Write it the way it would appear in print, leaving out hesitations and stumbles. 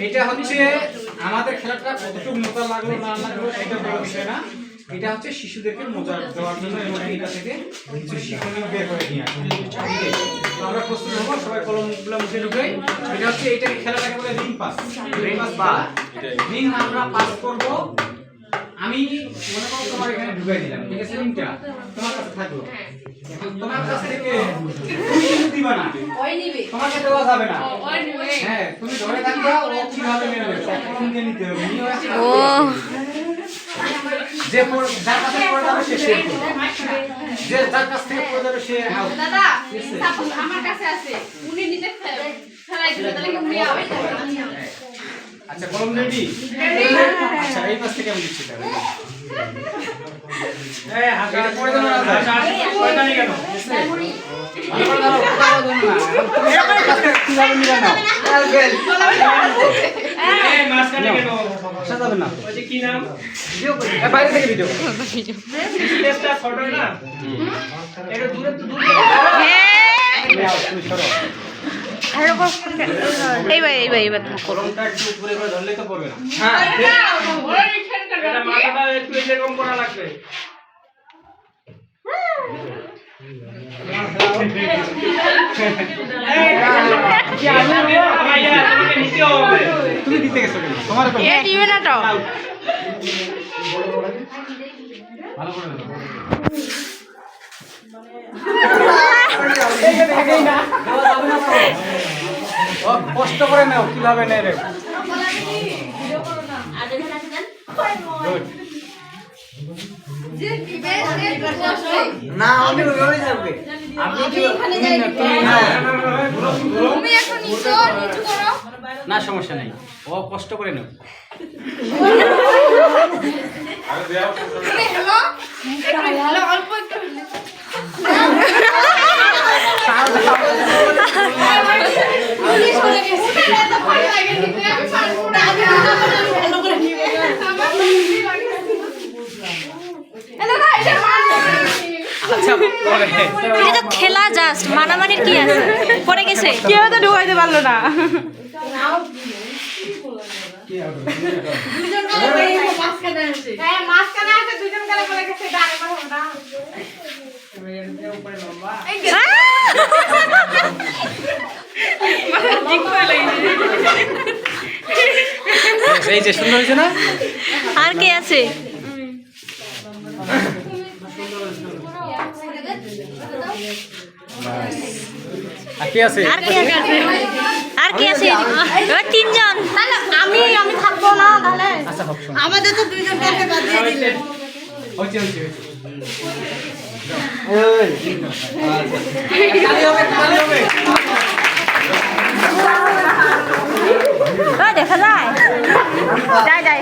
এটা হচ্ছে আমাদের খেলাটা কতটুকু মজা লাগলো না লাগলো সেটা বড় বিষয় না। এটা হচ্ছে শিশুদেরকে মজা দেওয়ার জন্য এবং এটা থেকে কিছু শিক্ষণীয় বের করে নিয়ে আসে। তো আমরা প্রস্তুত হবো, সবাই কলমগুলো মুখে ঢুকাই। এটা হচ্ছে এইটাকে খেলাটাকে বলে রিং পাস। রিং পাস বা রিং আমরা পাস করব। আমি মনে করো তোমার এখানে ঢুকাই দিলাম, ঠিক আছে? রিংটা তোমার কাছে থাকলো। এখন তোমার কাছ থেকে তুমি কিন্তু দিবা না, ওই নিবে, তোমাকে দেওয়া যাবে না। ওই নিবে, হ্যাঁ তুমি ধরে থাকবা। ও কিভাবে নেবে কলম দিয়ে নিতে হবে। ও যে যার কাছে পড়ে যাবে সে শেয়ার করবে, যে যার কাছ থেকে পড়ে যাবে সে আউট। দাদা সাপোজ আমার কাছে আছে, উনি নিতে ফেলাই দিল, তাহলে কি উনি আউট? আচ্ছা কলম রেডি? আচ্ছা এই পাশ থেকে আমি দিচ্ছি। এই হাতটা পড়ে দাও না, আচ্ছা পড়ে দাও কেন? ভালো করে দাও, ভালো দাও না। এরকম কাছে কিভাবে নিবে না? এই মাঝখানে কেন সাজাবে না? ওই যে কি নাম? ভিডিও করি। এই বাইরে থেকে ভিডিও করি। স্টেজটা ছোট না? এটা দূরে তো দূরে। হ্যাঁ তুমি সরো। আরে বস এইবার কলমটা একটু উপরে করে ধরলে তো পড়বে না। হ্যাঁ এটা মাথাটা একটু এরকম করা লাগবে। তুমি দিতে গেছো কেন? তোমার এ দিবে না তো। ভালো করে দাও। কষ্ট করে নাও, কিভাবে নেয় রে? না আমি ওইভাবে যাবে। আপনি কি এখানে যাই? তুমি এখন নিচু করো। না সমস্যা নাই, ও কষ্ট করে নাও। তুমি হ্যালো হ্যালো অল্প একটু এটা তো খেলা, জাস্ট মানামানির কি আছে? পড়ে গেছে, কেউ তো ঢুকাইতে পারলো না। এই যে সুন্দর হয়েছে না? আর কে আছে? আর কি আছে? আর কে আছে? আর কে আছে? ওই তিনজন। তাহলে আমি থাকবো না তাহলে। আচ্ছা হোক, শোনো। আমাদের তো দুইজন কাছে বাদ দিয়ে দিলেন। হচ্ছে খালি হবে, খালি হবে। দেখা যায় যায় যায়